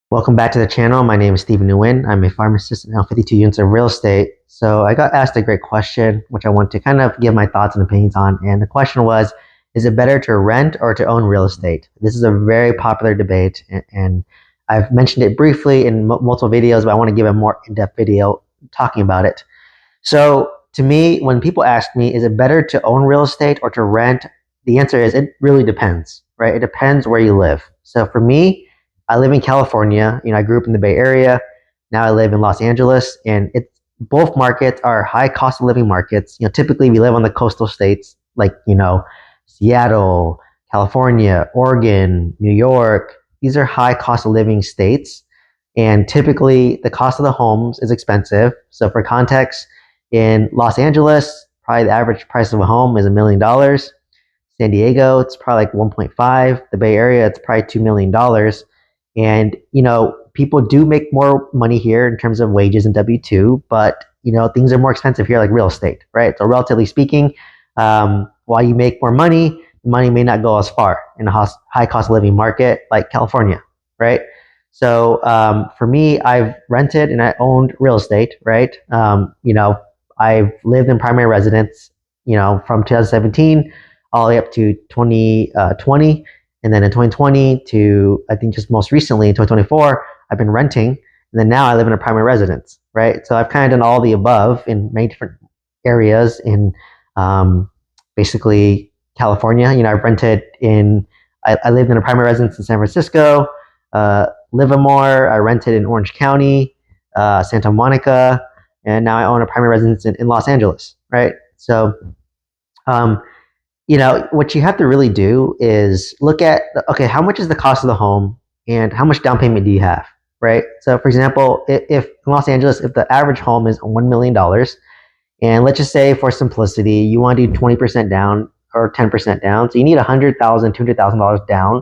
Welcome back to the channel. My name is Stephen Nguyen. I'm a pharmacist and own 52 units of real estate. So I got asked a great question, which I want to kind of give my thoughts and opinions on. And the question was, is it better to rent or to own real estate? This is a very popular debate, and I've mentioned it briefly in multiple videos, but I want to give a more in-depth video talking about it. So to me, when people ask me, is it better to own real estate or to rent? The answer is it really depends, right? It depends where you live. So for me, I live in California. I grew up in the Bay Area. Now I live in Los Angeles, and it's both markets are high cost of living markets. Typically we live on the coastal states like, Seattle, California, Oregon, New York. These are high cost of living states. And typically the cost of the homes is expensive. So for context, in Los Angeles, probably the average price of a home is $1 million. San Diego, it's probably like 1.5. The Bay Area, it's probably $2 million. And people do make more money here in terms of wages and W-2, but things are more expensive here, like real estate, right? So relatively speaking, while you make more money, money may not go as far in a high cost of living market like California, right? So for me, I've rented and I owned real estate, right? I've lived in primary residence, from 2017 all the way up to 2020. And then in 2020 to, I think just most recently in 2024, I've been renting. And then now I live in a primary residence, right? So I've kind of done all the above in many different areas in basically California. I've rented I lived in a primary residence in San Francisco, Livermore. I rented in Orange County, Santa Monica, and now I own a primary residence in Los Angeles, right? So, what you have to really do is look at, okay, how much is the cost of the home and how much down payment do you have, right? So, for example, if in Los Angeles, if the average home is $1 million, and let's just say for simplicity, you want to do 20% down or 10% down, so you need $100,000, $200,000 down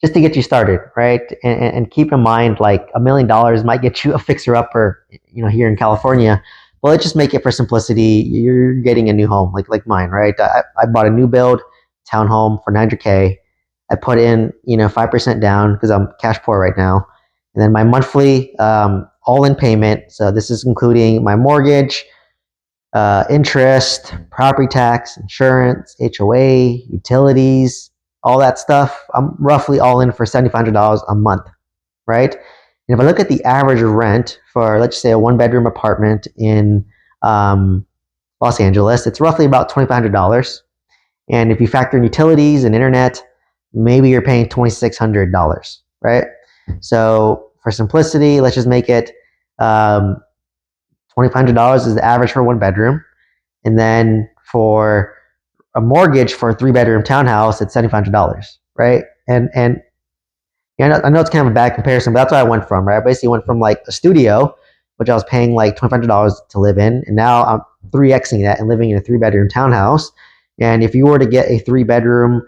just to get you started, right? And keep in mind, like $1 million might get you a fixer-upper, here in California. But let's just make it for simplicity. You're getting a new home, like mine, right? I bought a new build townhome for $900K. I put in, 5% down because I'm cash poor right now, and then my monthly all-in payment. So this is including my mortgage, interest, property tax, insurance, HOA, utilities, all that stuff. I'm roughly all in for $7,500 a month, right? And if I look at the average rent for, let's say, a one-bedroom apartment in Los Angeles, it's roughly about $2,500. And if you factor in utilities and internet, maybe you're paying $2,600, right? So for simplicity, let's just make it $2,500 is the average for one bedroom. And then for a mortgage for a 3-bedroom townhouse, it's $7,500, right? And I know it's kind of a bad comparison, but that's what I went from, right? I basically went from like a studio, which I was paying like $2,500 to live in, and now I'm 3xing that and living in a 3-bedroom townhouse. And if you were to get a 3-bedroom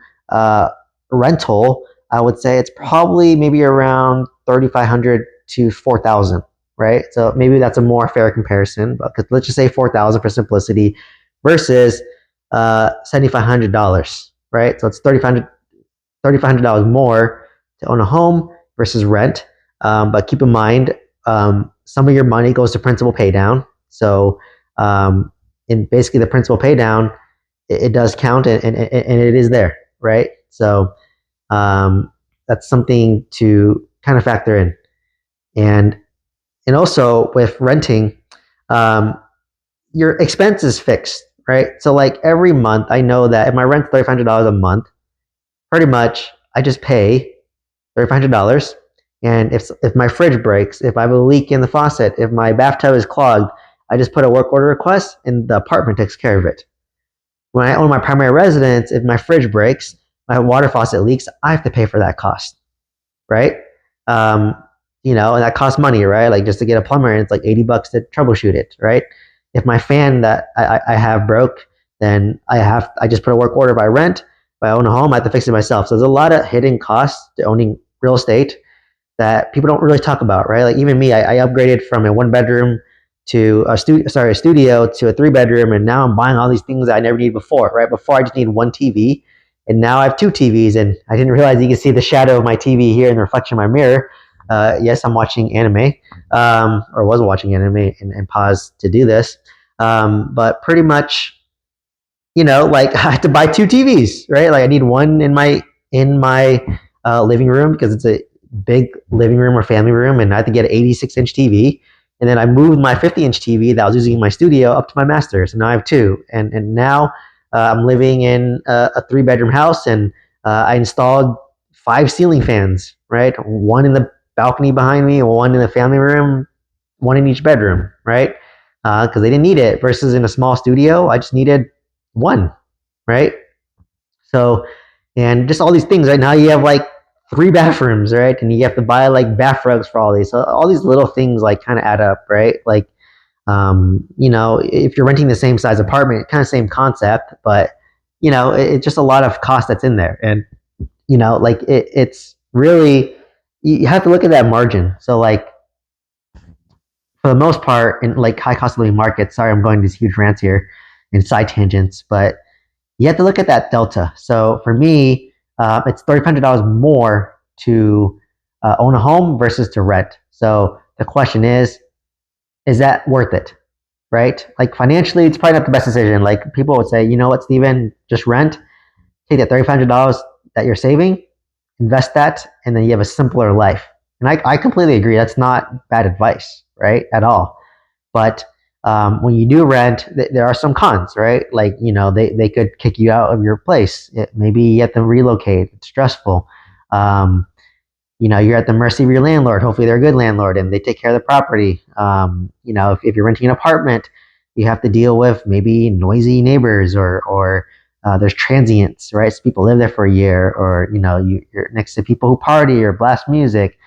rental, I would say it's probably maybe around $3,500 to $4,000, right? So maybe that's a more fair comparison, but let's just say $4,000 for simplicity versus $7,500, right? So it's $3,500 more to own a home versus rent. But keep in mind, some of your money goes to principal pay down. So in basically the principal pay down, it does count and it is there, right? So that's something to kind of factor in. And also with renting, your expense is fixed, right? So like every month, I know that if my rent's $3,500 a month, pretty much I just pay $3,500. And if my fridge breaks, if I have a leak in the faucet, if my bathtub is clogged, I just put a work order request and the apartment takes care of it. When I own my primary residence, if my fridge breaks, my water faucet leaks, I have to pay for that cost, right? And that costs money, right? Like just to get a plumber, and it's like $80 to troubleshoot it, right? If my fan that I have broke, then I just put a work order. If I rent, if I own a home, I have to fix it myself. So there's a lot of hidden costs to owning real estate that people don't really talk about, right? Like even me, I upgraded from a 1-bedroom to a studio to a 3-bedroom, and now I'm buying all these things that I never needed before, right? Before I just needed one TV, and now I have 2 TVs, and I didn't realize you can see the shadow of my TV here in the reflection of my mirror. Yes, I'm watching anime, or was watching anime and paused to do this. But pretty much, like I have to buy two TVs, right? Like I need one in my living room because it's a big living room or family room, and I have to get an 86-inch TV. And then I moved my 50-inch TV that I was using in my studio up to my master, so now I have two. And now I'm living in a three-bedroom house, and I installed five ceiling fans, right? One in the balcony behind me, one in the family room, one in each bedroom, right? Because they didn't need it. Versus in a small studio, I just needed one, right? So, and just all these things, right? Now you have like three bathrooms, right? And you have to buy like bath rugs for all these. So all these little things like kind of add up, right? Like, if you're renting the same size apartment, kind of same concept, but it's just a lot of cost that's in there. And, like it's really, you have to look at that margin. So like, for the most part, in like high cost of living markets, sorry, I'm going these huge rants here and side tangents, but you have to look at that delta. So for me, it's $3,500 more to own a home versus to rent. So the question is that worth it? Right? Like financially, it's probably not the best decision. Like people would say, you know what, Steven, just rent, take that $3,500 that you're saving, invest that, and then you have a simpler life. And I completely agree. That's not bad advice, right? At all. But when you do rent, there are some cons, right? Like, they could kick you out of your place. Maybe you have to relocate. It's stressful. Um, you're at the mercy of your landlord. Hopefully they're a good landlord and they take care of the property. If you're renting an apartment, you have to deal with maybe noisy neighbors or there's transients, right? So people live there for a year, or, you're next to people who party or blast music.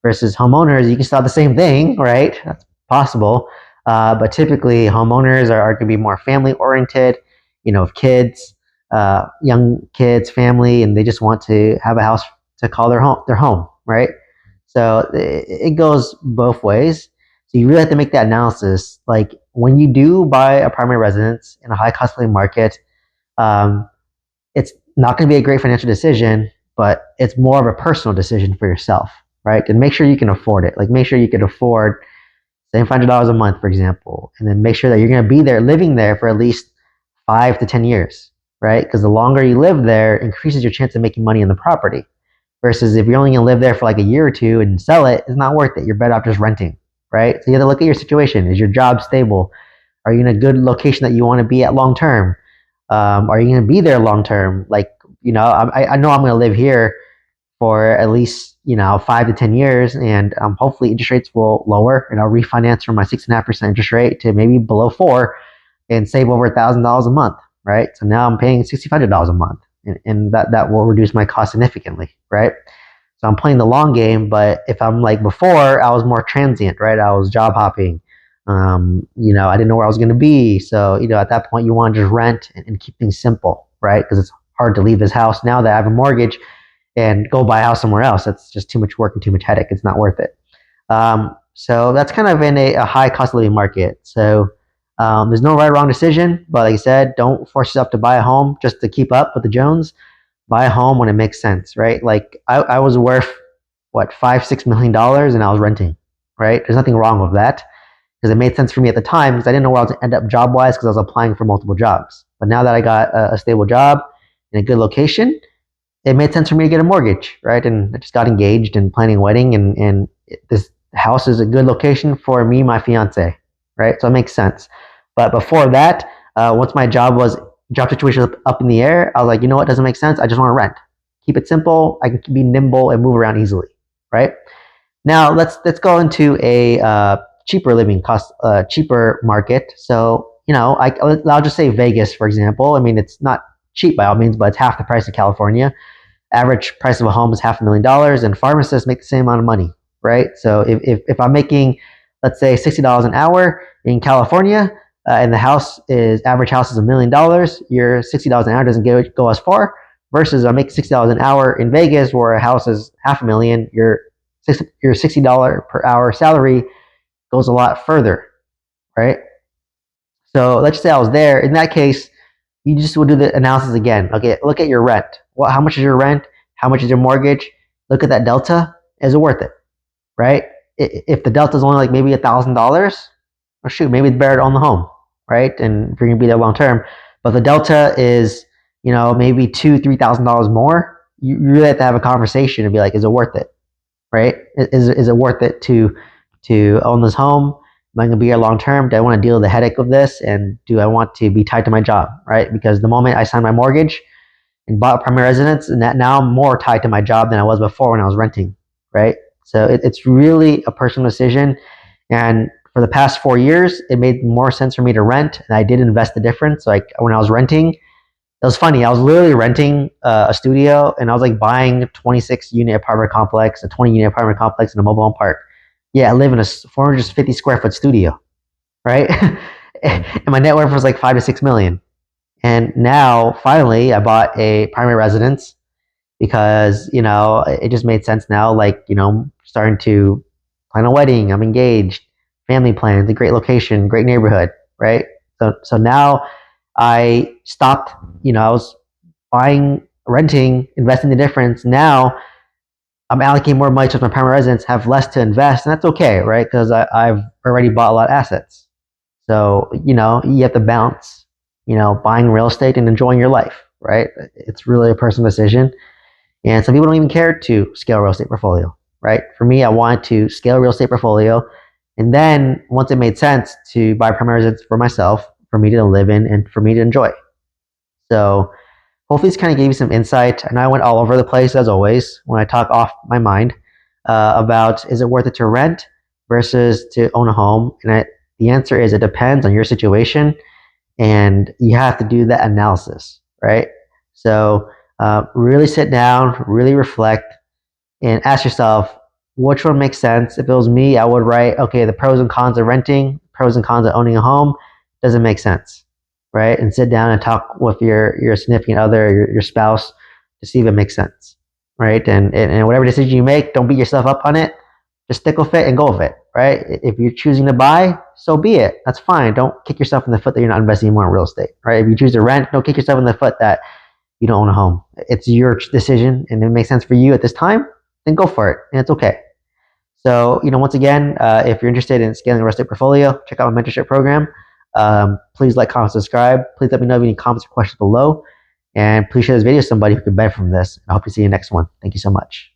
Versus homeowners, you can still have the same thing, right? That's possible. But typically, homeowners are going to be more family oriented, with kids, young kids, family, and they just want to have a house to call their home, right? So it goes both ways. So you really have to make that analysis. Like when you do buy a primary residence in a high cost living market, um, it's not going to be a great financial decision, but it's more of a personal decision for yourself, right? And make sure you can afford it. Like make sure you can afford $700 a month, for example, and then make sure that you're going to be there, living there for at least 5 to 10 years, right? Because the longer you live there, increases your chance of making money on the property. Versus if you're only going to live there for like a year or two and sell it, it's not worth it. You're better off just renting, right? So you have to look at your situation. Is your job stable? Are you in a good location that you want to be at long term? Are you going to be there long term? Like, I know I'm going to live here for at least 5 to 10 years, and hopefully interest rates will lower, and I'll refinance from my 6.5% interest rate to maybe below 4, and save over $1,000 a month, right? So now I'm paying $6,500 a month, and that will reduce my cost significantly, right? So I'm playing the long game. But if I'm like before, I was more transient, right? I was job hopping. I didn't know where I was going to be. So, at that point, you want to just rent and keep things simple, right? Because it's hard to leave this house now that I have a mortgage and go buy a house somewhere else. That's just too much work and too much headache. It's not worth it. So that's kind of in a high cost of living market. So there's no right or wrong decision. But like I said, don't force yourself to buy a home just to keep up with the Jones. Buy a home when it makes sense, right? Like I was worth what, $5-6 million, and I was renting, right? There's nothing wrong with that because it made sense for me at the time because I didn't know where I was going to end up job wise because I was applying for multiple jobs. But now that I got a stable job in a good location, it made sense for me to get a mortgage, right? And I just got engaged and planning a wedding, and this house is a good location for me, my fiance, right? So it makes sense. But before that, once my job situation was up in the air, I was like, you know what, doesn't make sense. I just want to rent. Keep it simple. I can be nimble and move around easily, right? Now let's go into a cheaper living cost, cheaper market. So I'll just say Vegas, for example. I mean, it's not cheap by all means, but it's half the price of California. Average price of a home is $500,000, and pharmacists make the same amount of money, right? So if I'm making, let's say, $60 an hour in California, and the average house is $1 million, your $60 an hour doesn't go as far. Versus I make $60 an hour in Vegas, where a house is $500,000, your $60 per hour salary goes a lot further, right? So let's just say I was there. In that case, you just will do the analysis again. Okay, look at your rent. How much is your rent? How much is your mortgage? Look at that delta. Is it worth it? right? If the delta is only like maybe $1,000, or shoot, maybe it's better to own the home, right? And if you're gonna be there long term, but the delta is, maybe $2,000-3,000 more. You really have to have a conversation and be like, is it worth it, right? Is it worth it to own this home? Am I going to be here long term? Do I want to deal with the headache of this? And do I want to be tied to my job, right? Because the moment I signed my mortgage and bought a primary residence, and that now I'm more tied to my job than I was before when I was renting, right? So it's really a personal decision. And for the past 4 years, it made more sense for me to rent, and I did invest the difference. Like when I was renting, it was funny. I was literally renting a studio, and I was like buying a 26 unit apartment complex, a 20 unit apartment complex, and a mobile home park. Yeah, I live in a 450 square foot studio, right? And my net worth was like 5 to 6 million. And now, finally, I bought a primary residence because it just made sense now. Like starting to plan a wedding. I'm engaged. Family plans. A great location. Great neighborhood. Right. So now I stopped. I was buying, renting, investing the difference. Now I'm allocating more money to my primary residence, have less to invest, and that's okay, right? Because I've already bought a lot of assets. So you have to balance, buying real estate and enjoying your life, right? It's really a personal decision, and some people don't even care to scale a real estate portfolio, right? For me, I wanted to scale a real estate portfolio, and then once it made sense to buy primary residence for myself, for me to live in, and for me to enjoy. So hopefully, this kind of gave you some insight. And I went all over the place as always when I talk off my mind about is it worth it to rent versus to own a home? And the answer is it depends on your situation, and you have to do that analysis, right? So really sit down, really reflect, and ask yourself which one makes sense. If it was me, I would write, okay, the pros and cons of renting, pros and cons of owning a home. Does it make sense, right? And sit down and talk with your significant other, your spouse, to see if it makes sense, right? And whatever decision you make, don't beat yourself up on it. Just stick with it and go with it, right? If you're choosing to buy, so be it. That's fine. Don't kick yourself in the foot that you're not investing more in real estate, right? If you choose to rent, don't kick yourself in the foot that you don't own a home. It's your decision, and it makes sense for you at this time, then go for it, and it's okay. So, once again, if you're interested in scaling a real estate portfolio, check out my mentorship program. Please like, comment, subscribe. Please let me know if you have any comments or questions below. And please share this video with somebody who could benefit from this. I hope to see you next one. Thank you so much.